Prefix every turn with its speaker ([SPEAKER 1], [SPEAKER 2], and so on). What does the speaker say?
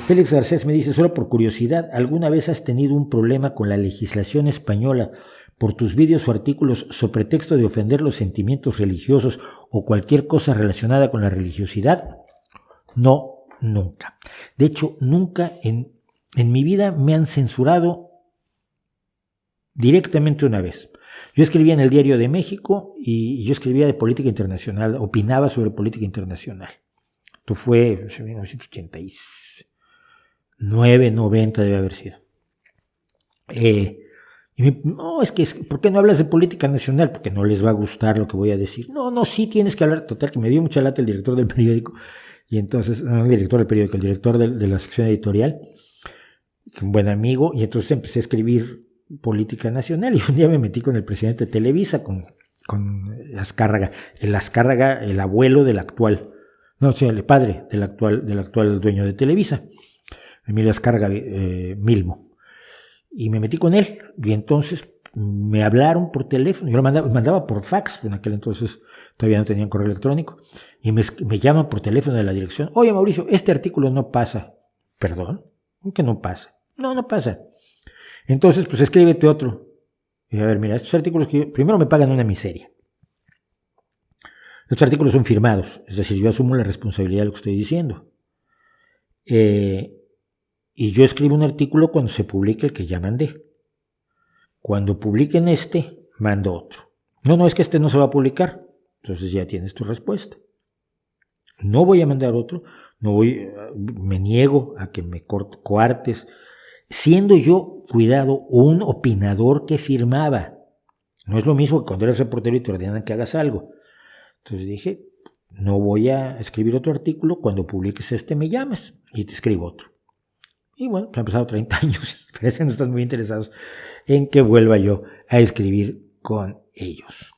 [SPEAKER 1] Félix Garcés me dice, solo por curiosidad, ¿alguna vez has tenido un problema con la legislación española por tus vídeos o artículos sobre pretexto de ofender los sentimientos religiosos o cualquier cosa relacionada con la religiosidad? No, nunca. De hecho, nunca en mi vida me han censurado directamente una vez. Yo escribía en el Diario de México y yo escribía de política internacional, opinaba sobre política internacional. Esto fue en 1989, 90 debe haber sido. No, ¿por qué no hablas de política nacional? Porque no les va a gustar lo que voy a decir. No, sí tienes que hablar. Total, que me dio mucha lata el director del periódico. Y entonces, no el director del periódico, el director de la sección editorial, un buen amigo, y entonces empecé a escribir política nacional, y un día me metí con el presidente de Televisa, con Azcárraga, el abuelo del actual, no, sí, el padre del actual dueño de Televisa, Emilio Azcárraga Milmo, y me metí con él, y entonces me hablaron por teléfono, yo lo mandaba por fax, en aquel entonces todavía no tenían correo electrónico, y me llaman por teléfono de la dirección, oye Mauricio, este artículo no pasa. ¿Perdón? ¿Cómo que no pasa? No pasa. Entonces, pues escríbete otro. Y a ver, mira, estos artículos que primero me pagan una miseria. Estos artículos son firmados, es decir, yo asumo la responsabilidad de lo que estoy diciendo. Y yo escribo un artículo cuando se publique el que ya mandé. Cuando publiquen mando otro. No, es que no se va a publicar. Entonces ya tienes tu respuesta. No voy a mandar otro, me niego a que me coartes, siendo yo, cuidado, un opinador que firmaba. No es lo mismo que cuando eres reportero y te ordenan que hagas algo. Entonces dije, no voy a escribir otro artículo, cuando publiques me llamas y te escribo otro. Y bueno, han pasado 30 años, parece que no están muy interesados en que vuelva yo a escribir con ellos.